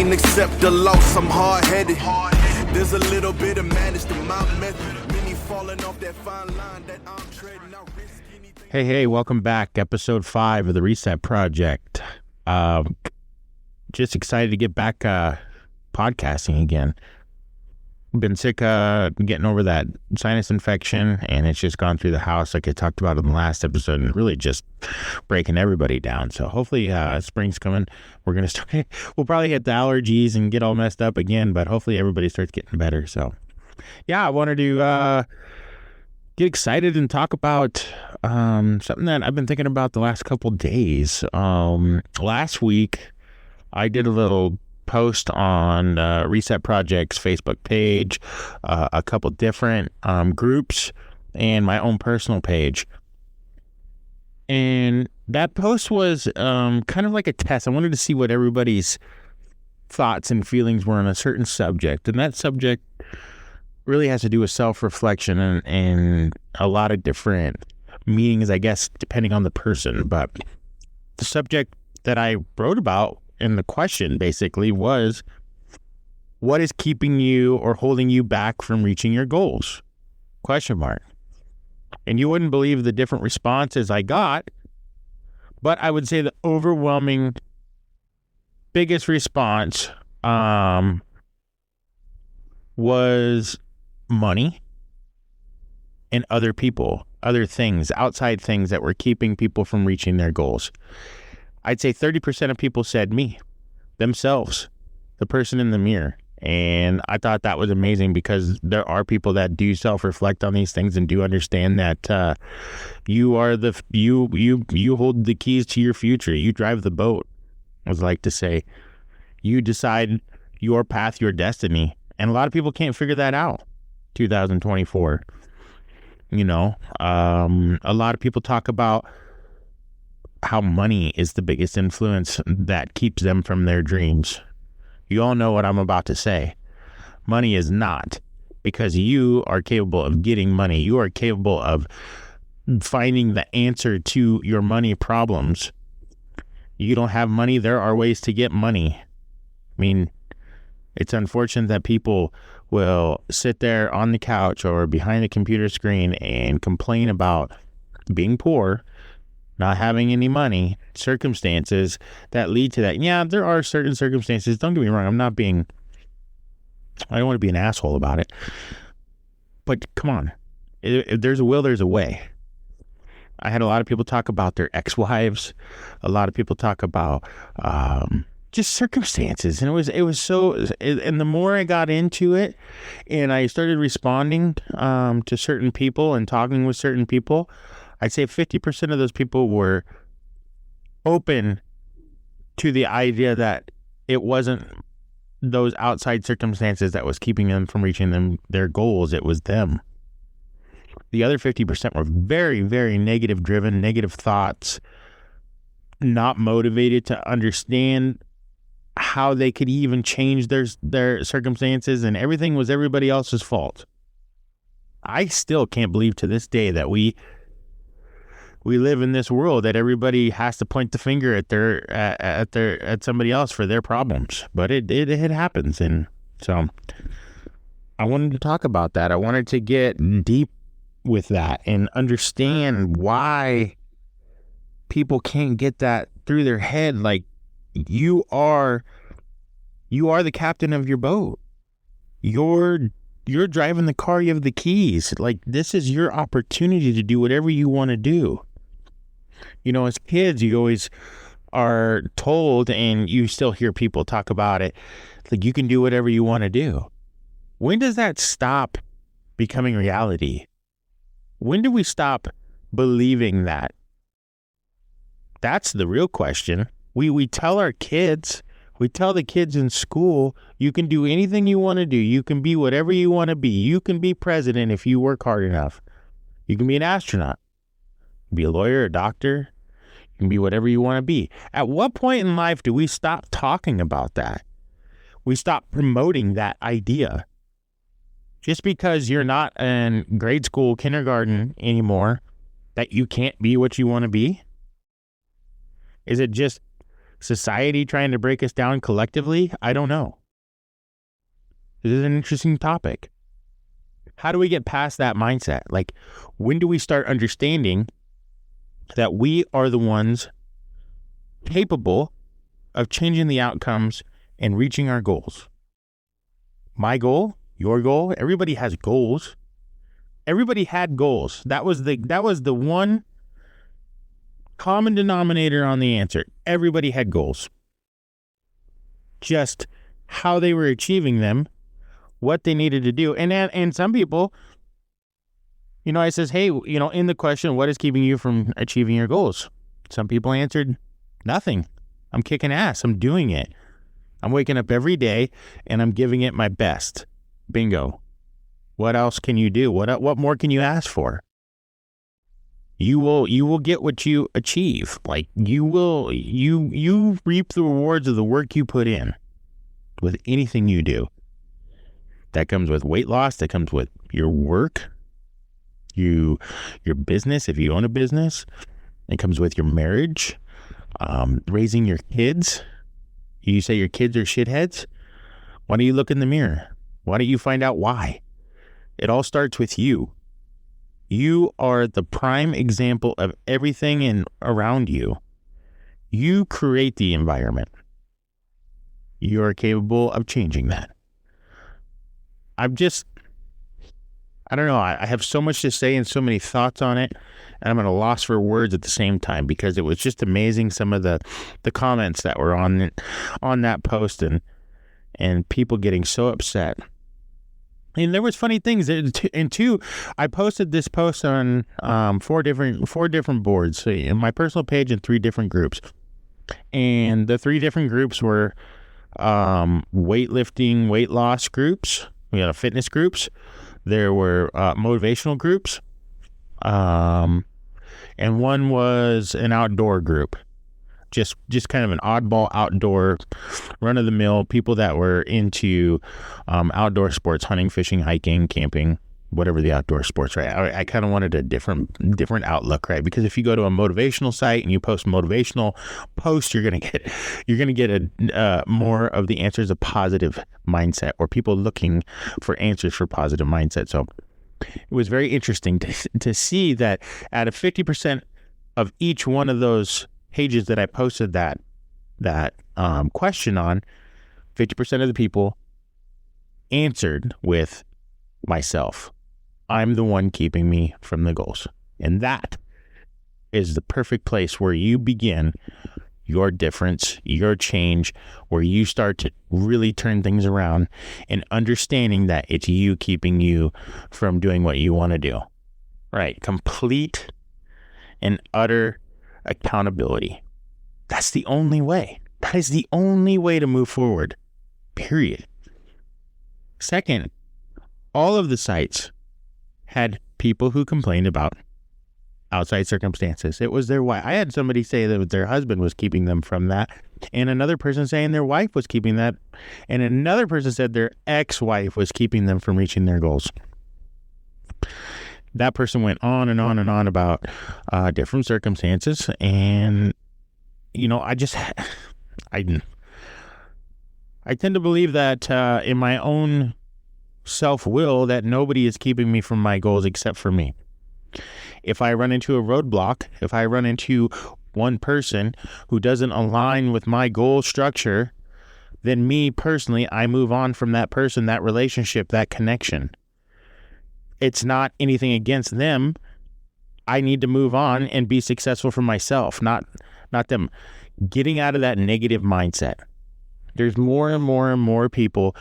can't accept the loss, I'm hard-headed. There's a little bit of madness to my method. Many falling off that fine line that I'm treading. I risk anything. Hey, welcome back. Episode 5 of the Reset Project. Just excited to get back podcasting again. Been sick getting over that sinus infection, and it's just gone through the house like I talked about in the last episode, and really just breaking everybody down. So hopefully spring's coming. We're gonna start. We'll probably hit the allergies and get all messed up again, but hopefully everybody starts getting better. So yeah, I wanted to get excited and talk about something that I've been thinking about the last couple days. Last week I did a little post on Reset Project's Facebook page, a couple different groups, and my own personal page. And that post was kind of like a test. I wanted to see what everybody's thoughts and feelings were on a certain subject. And that subject really has to do with self-reflection and a lot of different meanings, I guess, depending on the person. But the subject that I wrote about, and the question basically was, what is keeping you or holding you back from reaching your goals? Question mark. And you wouldn't believe the different responses I got, but I would say the overwhelming biggest response was money and other people, other things, outside things that were keeping people from reaching their goals. I'd say 30% of people said me, themselves, the person in the mirror. And I thought that was amazing, because there are people that do self-reflect on these things and do understand that you are you hold the keys to your future. You drive the boat, I would like to say. You decide your path, your destiny. And a lot of people can't figure that out. 2024. You know, a lot of people talk about how money is the biggest influence that keeps them from their dreams. You all know what I'm about to say. Money is not, because you are capable of getting money. You are capable of finding the answer to your money problems. You don't have money, there are ways to get money. I mean, it's unfortunate that people will sit there on the couch or behind a computer screen and complain about being poor, not having any money, circumstances that lead to that. Yeah, there are certain circumstances. Don't get me wrong. I don't want to be an asshole about it. But come on. If there's a will, there's a way. I had a lot of people talk about their ex-wives. A lot of people talk about just circumstances. And it was so, and the more I got into it and I started responding to certain people and talking with certain people, I'd say 50% of those people were open to the idea that it wasn't those outside circumstances that was keeping them from reaching their goals. It was them. The other 50% were very, very negative driven, negative thoughts, not motivated to understand how they could even change their circumstances, and everything was everybody else's fault. I still can't believe to this day that we live in this world that everybody has to point the finger at somebody else for their problems, but it happens. And so I wanted to talk about that. I wanted to get deep with that and understand why people can't get that through their head. Like, you are the captain of your boat. You're driving the car. You have the keys. Like, this is your opportunity to do whatever you want to do. You know, as kids, you always are told, and you still hear people talk about it, like, you can do whatever you want to do. When does that stop becoming reality? When do we stop believing that? That's the real question. We tell our kids, we tell the kids in school, you can do anything you want to do. You can be whatever you want to be. You can be president if you work hard enough. You can be an astronaut. You can be a lawyer, a doctor. You can be whatever you want to be. At what point in life do we stop talking about that? We stop promoting that idea. Just because you're not in grade school, kindergarten anymore, that you can't be what you want to be? Is it just Society trying to break us down collectively? I don't know. This is an interesting topic. How do we get past that mindset? Like, when do we start understanding that we are the ones capable of changing the outcomes and reaching our goals? My goal, your goal, everybody has goals. Everybody had goals. That was the one common denominator on the answer. Everybody had goals. Just how they were achieving them, what they needed to do. And some people, I says, hey, in the question, what is keeping you from achieving your goals? Some people answered, nothing. I'm kicking ass. I'm doing it. I'm waking up every day and I'm giving it my best. Bingo. What else can you do? What more can you ask for? You will get what you achieve. Like, you reap the rewards of the work you put in with anything you do. That comes with weight loss. That comes with your work, your business, if you own a business. It comes with your marriage, raising your kids. You say your kids are shitheads. Why don't you look in the mirror? Why don't you find out why? It all starts with you. You are the prime example of everything around you. You create the environment. You are capable of changing that. I don't know. I have so much to say and so many thoughts on it, and I'm at a loss for words at the same time, because it was just amazing, some of the comments that were on that post, and people getting so upset. And there was funny things. And two, I posted this post on four different boards, so in my personal page and 3 different groups. And the 3 different groups were weightlifting, weight loss groups. We had fitness groups. There were motivational groups. And one was an outdoor group. Just kind of an oddball outdoor, run-of-the-mill people that were into outdoor sports, hunting, fishing, hiking, camping, whatever the outdoor sports, right? I kind of wanted a different outlook, right? Because if you go to a motivational site and you post motivational posts, you're gonna get more of the answers of positive mindset, or people looking for answers for positive mindset. So it was very interesting to see that out of 50% of each one of those pages that I posted that question on, 50% of the people answered with myself. I'm the one keeping me from the goals. And that is the perfect place where you begin your difference, your change, where you start to really turn things around and understanding that it's you keeping you from doing what you want to do. Right? Complete and utter accountability. That's the only way. That is the only way to move forward. Period. Second, all of the sites had people who complained about outside circumstances. It was their wife. I had somebody say that their husband was keeping them from that, and another person saying their wife was keeping that, and another person said their ex-wife was keeping them from reaching their goals. That person went on and on and on about different circumstances, and I tend to believe that in my own self-will that nobody is keeping me from my goals except for me. If I run into a roadblock, if I run into one person who doesn't align with my goal structure, then me personally, I move on from that person, that relationship, that connection. It's not anything against them. I need to move on and be successful for myself, not them. Getting out of that negative mindset. There's more and more and more people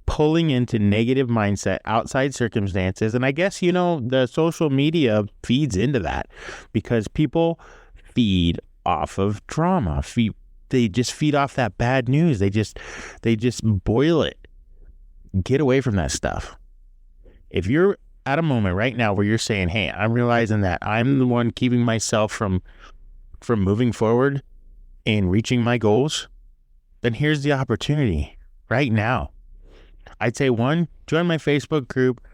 pulling into negative mindset, outside circumstances. And I guess, the social media feeds into that, because people feed off of drama. They just feed off that bad news. They just boil it. Get away from that stuff. If you're at a moment right now where you're saying, hey, I'm realizing that I'm the one keeping myself from moving forward and reaching my goals, then here's the opportunity right now. I'd say 1, join my Facebook group,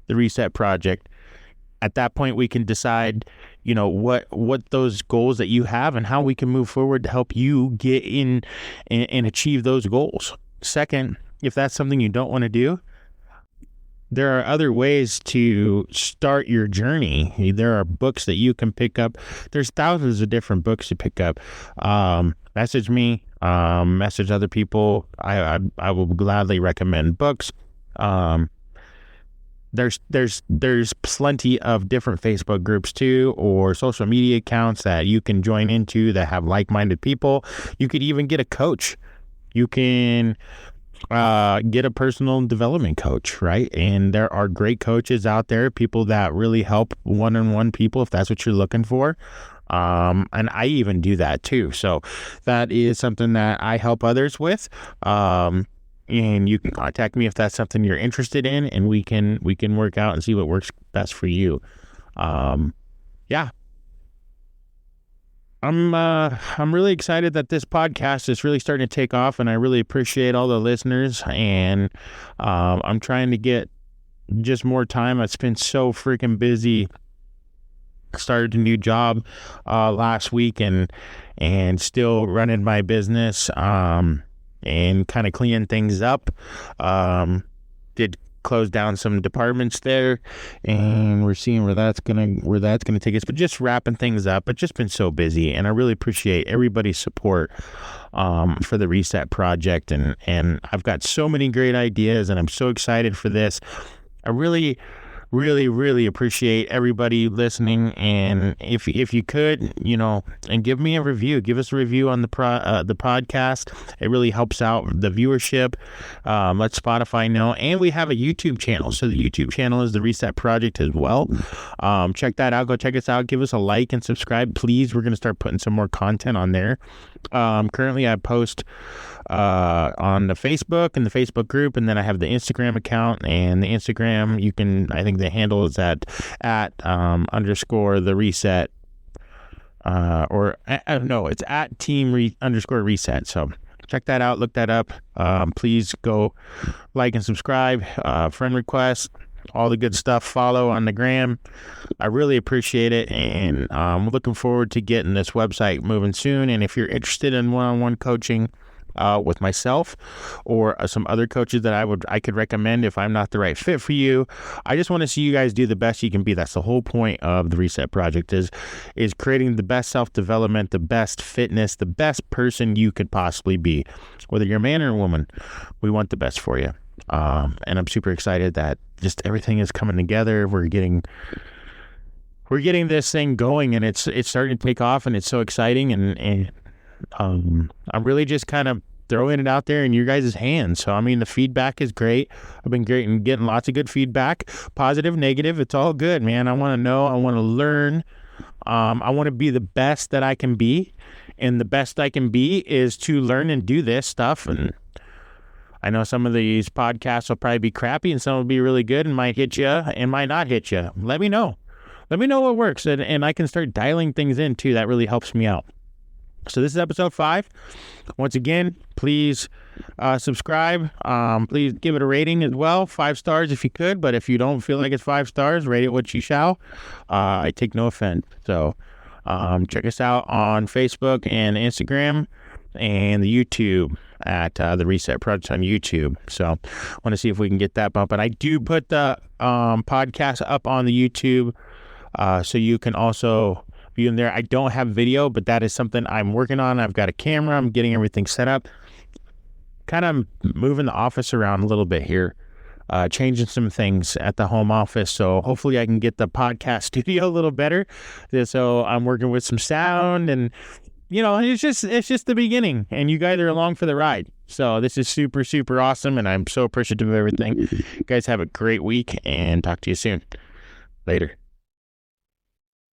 The Reset Project. at that point, we can decide, what those goals that you have and how we can move forward to help you get in and achieve those goals. Second, if that's something you don't want to do, there are other ways to start your journey. There are books that you can pick up. There's thousands of different books to pick up. Message me, message other people. I will gladly recommend books. There's plenty of different Facebook groups too, or social media accounts that you can join into that have like-minded people. You could even get a coach. You can get a personal development coach, right? And there are great coaches out there, people that really help one-on-one people if that's what you're looking for. And I even do that too. So that is something that I help others with. And you can contact me if that's something you're interested in, and we can work out and see what works best for you. Yeah. I'm really excited that this podcast is really starting to take off, and I really appreciate all the listeners, and I'm trying to get just more time. I've been so freaking busy. Started a new job last week and still running my business and kind of cleaning things up. Did close down some departments there, and we're seeing where that's gonna take us, but just wrapping things up. But just been so busy, and I really appreciate everybody's support for the Reset Project, and I've got so many great ideas, and I'm so excited for this. I really appreciate everybody listening, and if you could, and give me a review, give us a review on the podcast. It really helps out the viewership. Let Spotify know, and we have a YouTube channel. So the YouTube channel is the Reset Project as well. Check that out. Go check us out. Give us a like and subscribe, please. We're going to start putting some more content on there. Currently I post on the Facebook and the Facebook group, and then I have the Instagram account, and the Instagram, I think the handle is at _ the reset, it's at team _ reset. So check that out, look that up. Please go like and subscribe, friend request, all the good stuff. Follow on the gram. I really appreciate it, and I'm looking forward to getting this website moving soon. And if you're interested in one-on-one coaching with myself or some other coaches that I could recommend if I'm not the right fit for you, I just want to see you guys do the best you can be. That's the whole point of the Reset Project, is creating the best self-development, the best fitness, the best person you could possibly be. Whether you're a man or a woman, we want the best for you. And I'm super excited that just everything is coming together. We're getting this thing going, and it's starting to take off, and it's so exciting, and I'm really just kind of throwing it out there in your guys' hands. So, the feedback is great. I've been great and getting lots of good feedback, positive, negative. It's all good, man. I want to know. I want to learn. I want to be the best that I can be. And the best I can be is to learn and do this stuff. And I know some of these podcasts will probably be crappy, and some will be really good and might hit you and might not hit you. Let me know. Let me know what works, and I can start dialing things in too. That really helps me out. So this is episode 5. Once again, please subscribe. Please give it a rating as well. 5 stars if you could, but if you don't feel like it's 5 stars, rate it what you shall. I take no offense. So check us out on Facebook and Instagram and the YouTube at the Reset Project on YouTube. So I want to see if we can get that bump. And I do put the podcast up on the YouTube, so you can also view them there. I don't have video, but that is something I'm working on. I've got a camera. I'm getting everything set up. Kind of moving the office around a little bit here. Changing some things at the home office. So hopefully I can get the podcast studio a little better. So I'm working with some sound, and it's just the beginning, and you guys are along for the ride. So this is super, super awesome, and I'm so appreciative of everything. You guys have a great week, and talk to you soon. Later.